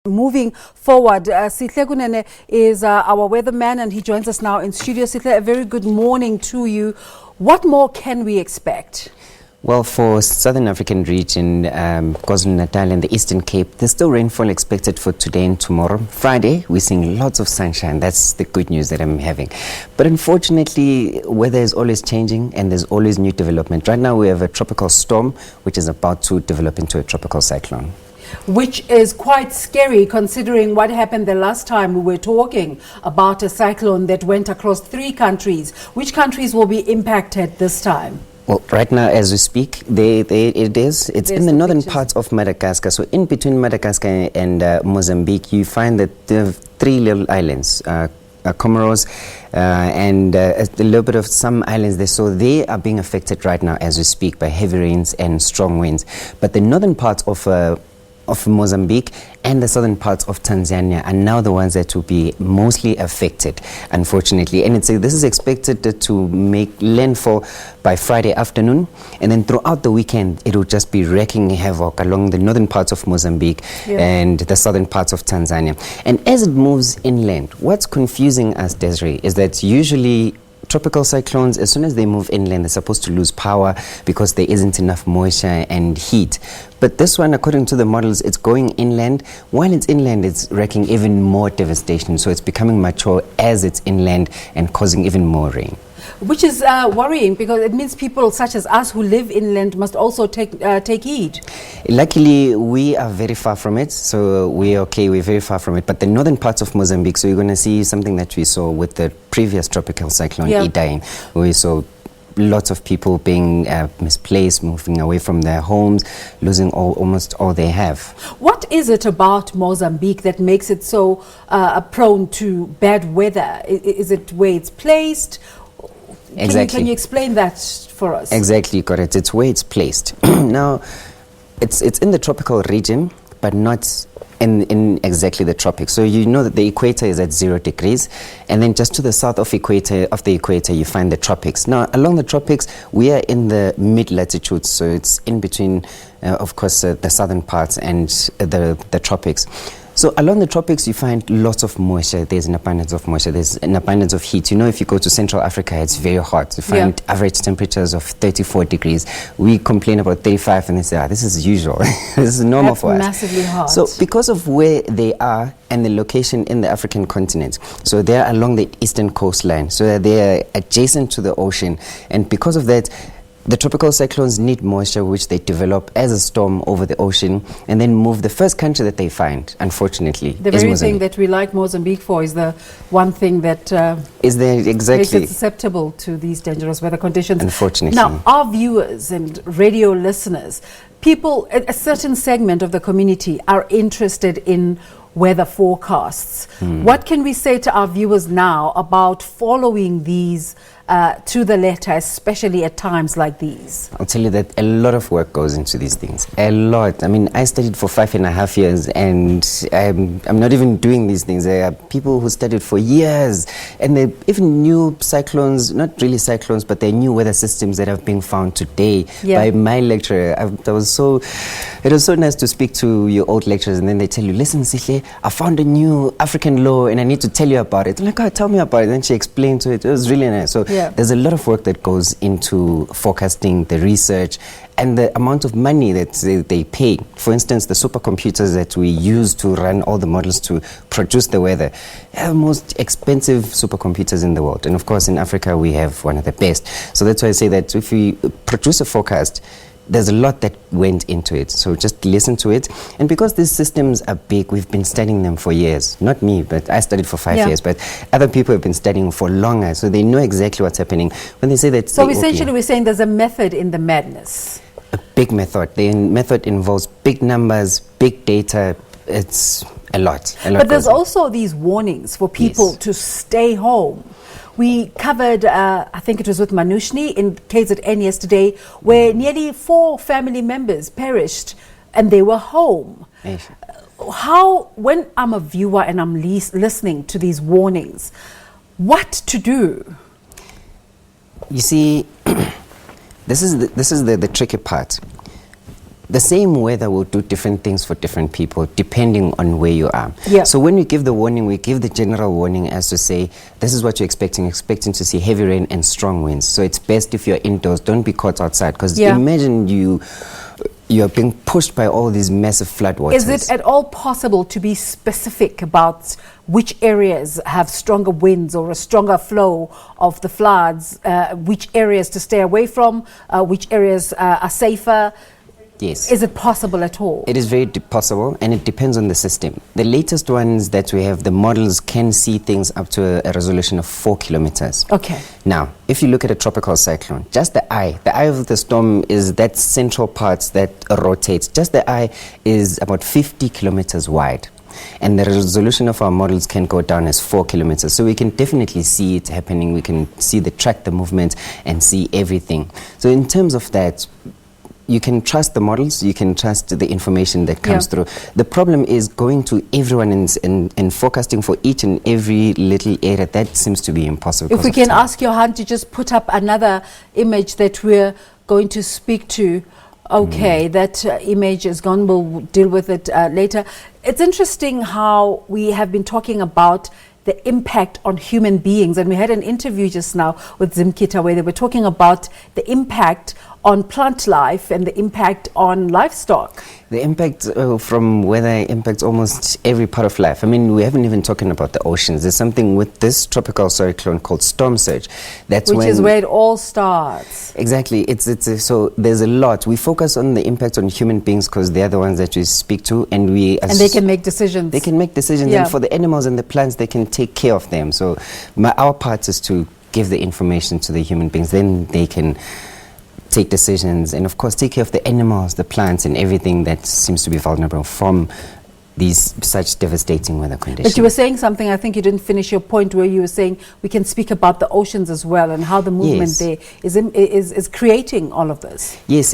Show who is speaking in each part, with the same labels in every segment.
Speaker 1: Moving forward, Kunene is our weatherman and he joins us now in studio. A very good morning to you. What more can we expect?
Speaker 2: Well, for Southern African region, KwaZulu-Natal and the Eastern Cape, there's still rainfall expected for today and tomorrow. Friday, we're seeing lots of sunshine. That's the good news that I'm having. But unfortunately, weather is always changing and there's always new development. Right now, we have a tropical storm, which is about to develop into a tropical cyclone.
Speaker 1: Which is quite scary considering what happened the last time we were talking about a cyclone that went across 3 countries. Which countries will be impacted this time?
Speaker 2: Well, right now, as we speak, it's in the northern parts of Madagascar. So in between Madagascar and Mozambique, you find that there are 3 little islands, Comoros, and a little bit of some islands there. So they are being affected right now as we speak by heavy rains and strong winds. But the northern parts of Mozambique and the southern parts of Tanzania are now the ones that will be mostly affected, unfortunately. And this is expected to make landfall by Friday afternoon, and then throughout the weekend it will just be wreaking havoc along the northern parts of Mozambique and the southern parts of Tanzania. And as it moves inland, what's confusing us, Desiree, is that usually tropical cyclones, as soon as they move inland, they're supposed to lose power because there isn't enough moisture and heat. But this one, according to the models, it's going inland. While it's inland, it's wreaking even more devastation. So it's becoming mature as it's inland and causing even more rain.
Speaker 1: Which is worrying because it means people such as us who live inland must also take heed.
Speaker 2: Luckily, we are very far from it, so we're okay, we're very far from it. But the northern parts of Mozambique, so you're going to see something that we saw with the previous tropical cyclone Idai. We saw lots of people being misplaced, moving away from their homes, losing almost all they have.
Speaker 1: What is it about Mozambique that makes it so prone to bad weather? Is it where it's placed?
Speaker 2: Exactly.
Speaker 1: Can you explain that for us?
Speaker 2: Exactly, correct. It's where it's placed. Now, it's in the tropical region, but not in exactly the tropics. So you know that the equator is at 0 degrees, and then just to the south of the equator, you find the tropics. Now, along the tropics, we are in the mid-latitudes, so it's in between, of course, the southern parts and the tropics. So along the tropics, you find lots of moisture. There's an abundance of moisture. There's an abundance of heat. You know, if you go to Central Africa, it's very hot. You find average temperatures of 34 degrees. We complain about 35 and they say, this is usual. This is normal for us.
Speaker 1: Massively hot.
Speaker 2: So because of where they are and the location in the African continent, so they're along the eastern coastline. So they're adjacent to the ocean. And because of that, the tropical cyclones need moisture, which they develop as a storm over the ocean and then move. The first country that they find, unfortunately,
Speaker 1: the very thing that we like Mozambique for is the one thing that
Speaker 2: is there
Speaker 1: makes it susceptible to these dangerous weather conditions.
Speaker 2: Unfortunately.
Speaker 1: Now, our viewers and radio listeners, people, a certain segment of the community are interested in weather forecasts. What can we say to our viewers now about following these to the letter, especially at times like these?
Speaker 2: I'll tell you that a lot of work goes into these things. A lot. I mean, I studied for 5.5 years and I'm not even doing these things. There are people who studied for years and they even knew cyclones, not really cyclones, but they knew weather systems that have been found today by my lecturer. It was so nice to speak to your old lecturers and then they tell you, listen, Sihle, I found a new African law and I need to tell you about it. I'm like, tell me about it. Then she explained to it. It was really nice. So there's a lot of work that goes into forecasting, the research, and the amount of money that they pay. For instance, the supercomputers that we use to run all the models to produce the weather are the most expensive supercomputers in the world. And of course, in Africa, we have one of the best. So that's why I say that if we produce a forecast, there's a lot that went into it. So just listen to it. And because these systems are big, we've been studying them for years. Not me, but I studied for 5 years. But other people have been studying for longer. So they know exactly what's happening. When they say that...
Speaker 1: So essentially we're saying there's a method in the madness.
Speaker 2: A big method. The method involves big numbers, big data. It's a lot.
Speaker 1: But there's also these warnings for people to stay home. We covered, I think it was with Manushni in KZN yesterday, where nearly 4 family members perished and they were home. How, when I'm a viewer and I'm listening to these warnings, what to do?
Speaker 2: You see, this is the tricky part. the same weather will do different things for different people depending on where you are.
Speaker 1: Yeah.
Speaker 2: So when we give the warning, we give the general warning as to say, this is what you're expecting to see heavy rain and strong winds. So it's best if you're indoors, don't be caught outside, because imagine you're being pushed by all these massive floodwaters.
Speaker 1: Is it at all possible to be specific about which areas have stronger winds or a stronger flow of the floods, which areas to stay away from, which areas are safer?
Speaker 2: Yes.
Speaker 1: Is it possible at all?
Speaker 2: It is very possible, and it depends on the system. The latest ones that we have, the models can see things up to a resolution of 4 kilometers.
Speaker 1: Okay.
Speaker 2: Now, if you look at a tropical cyclone, just the eye of the storm is that central part that rotates. Just the eye is about 50 kilometers wide. And the resolution of our models can go down as 4 kilometers. So we can definitely see it happening. We can track the movement and see everything. So in terms of that, you can trust the models, you can trust the information that comes through. The problem is going to everyone and forecasting for each and every little area. That seems to be impossible.
Speaker 1: If we can ask your hand to just put up another image that we're going to speak to. Okay, that image is gone. We'll deal with it later. It's interesting how we have been talking about the impact on human beings. And we had an interview just now with Zimkita where they were talking about the impact on plant life and the impact on livestock. The
Speaker 2: impact from weather impacts almost every part of life. I mean, we haven't even talking about the oceans. There's something with this tropical cyclone called storm surge. Which
Speaker 1: is where it all starts.
Speaker 2: Exactly. So there's a lot. We focus on the impact on human beings because they're the ones that we speak to, and
Speaker 1: they can make decisions.
Speaker 2: They can make decisions, and for the animals and the plants, they can take care of them. So our part is to give the information to the human beings. Then they can take decisions and, of course, take care of the animals, the plants, and everything that seems to be vulnerable from these such devastating weather conditions.
Speaker 1: But you were saying something, I think you didn't finish your point, where you were saying we can speak about the oceans as well and how the movement there is creating all of this.
Speaker 2: Yes.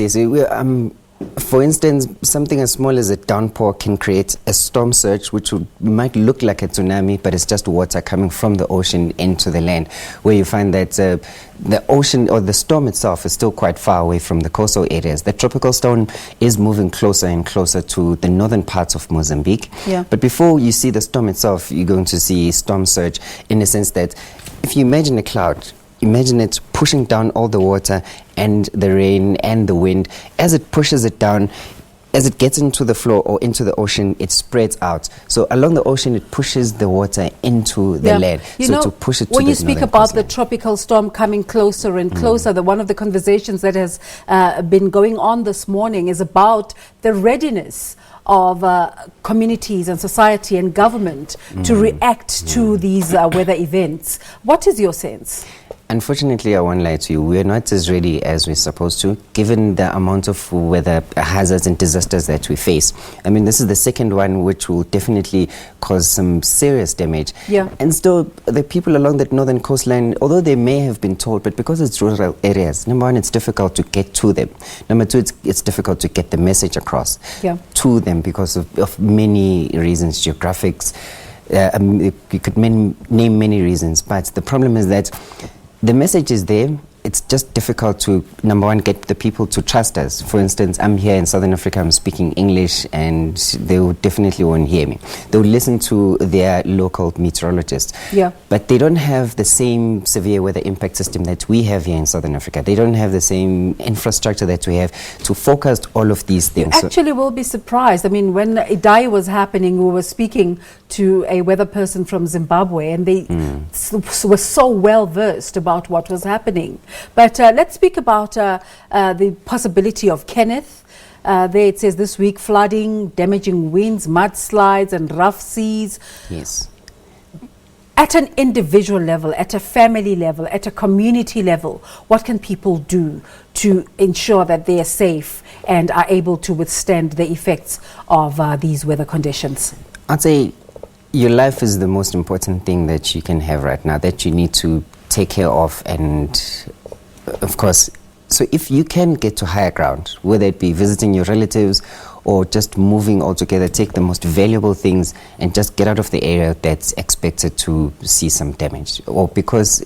Speaker 2: For instance, something as small as a downpour can create a storm surge, which might look like a tsunami, but it's just water coming from the ocean into the land, where you find that the ocean or the storm itself is still quite far away from the coastal areas. The tropical storm is moving closer and closer to the northern parts of Mozambique. Yeah. But before you see the storm itself, you're going to see storm surge in the sense that if you imagine a cloud, imagine it pushing down all the water and the rain and the wind. As it pushes it down, as it gets into the floor or into the ocean, it spreads out. So along the ocean, it pushes the water into the land.
Speaker 1: To push it to when you speak about the tropical storm coming closer and closer, one of the conversations that has been going on this morning is about the readiness of communities and society and government to react to these weather events. What is your sense?
Speaker 2: Unfortunately, I won't lie to you, we're not as ready as we're supposed to, given the amount of weather hazards and disasters that we face. I mean, this is the second one, which will definitely cause some serious damage. Yeah. And still, the people along that northern coastline, although they may have been told, but because it's rural areas, number one, it's difficult to get to them. Number two, it's difficult to get the message across to them because of many reasons, geographics. You could name many reasons, but the problem is that the message is there. It's just difficult to, number one, get the people to trust us. For instance, I'm here in Southern Africa, I'm speaking English, and they definitely won't hear me. They'll listen to their local meteorologist. Yeah. But they don't have the same severe weather impact system that we have here in Southern Africa. They don't have the same infrastructure that we have to forecast all of these things.
Speaker 1: You actually will be surprised. I mean, when Idai was happening, we were speaking to a weather person from Zimbabwe, and they were so well versed about what was happening. But let's speak about the possibility of Kenneth. There it says this week, flooding, damaging winds, mudslides and rough seas.
Speaker 2: Yes.
Speaker 1: At an individual level, at a family level, at a community level, what can people do to ensure that they are safe and are able to withstand the effects of these weather conditions?
Speaker 2: I'd say your life is the most important thing that you can have right now, that you need to take care of. And of course, so if you can get to higher ground, whether it be visiting your relatives or just moving altogether, take the most valuable things and just get out of the area that's expected to see some damage. Or because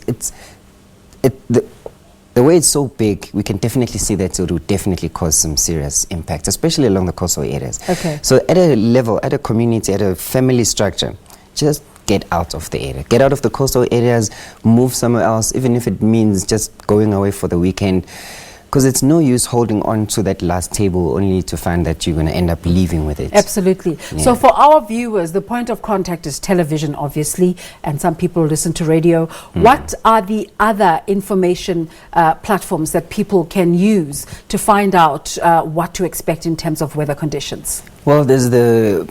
Speaker 2: the way it's so big, we can definitely see that it will definitely cause some serious impact, especially along the coastal areas.
Speaker 1: Okay.
Speaker 2: So at a level, at a community, at a family structure, just get out of the area. Get out of the coastal areas, move somewhere else, even if it means just going away for the weekend. Because it's no use holding on to that last table only to find that you're going to end up leaving with it.
Speaker 1: Absolutely.
Speaker 2: Yeah.
Speaker 1: So for our viewers, the point of contact is television, obviously, and some people listen to radio. What are the other information platforms that people can use to find out what to expect in terms of weather conditions?
Speaker 2: Well, there's the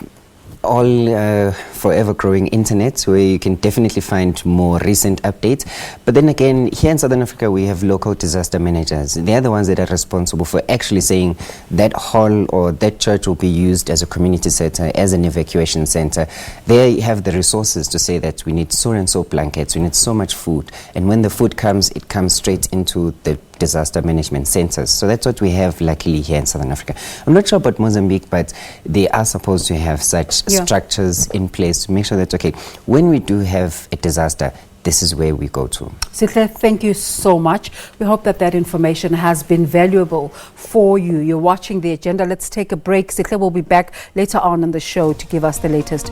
Speaker 2: forever growing internet, where you can definitely find more recent updates. But then again, here in Southern Africa, we have local disaster managers. They're the ones that are responsible for actually saying that hall or that church will be used as a community center, as an evacuation center. They have the resources to say that we need so and so blankets, we need so much food. And when the food comes, it comes straight into the disaster management centers. So that's what we have luckily here in Southern Africa. I'm not sure about Mozambique, but they are supposed to have such structures in place to make sure that, okay, when we do have a disaster, this is where we go to.
Speaker 1: Sihle, thank you so much. We hope that that information has been valuable for you. You're watching The Agenda. Let's take a break. Sihle will be back later on in the show to give us the latest.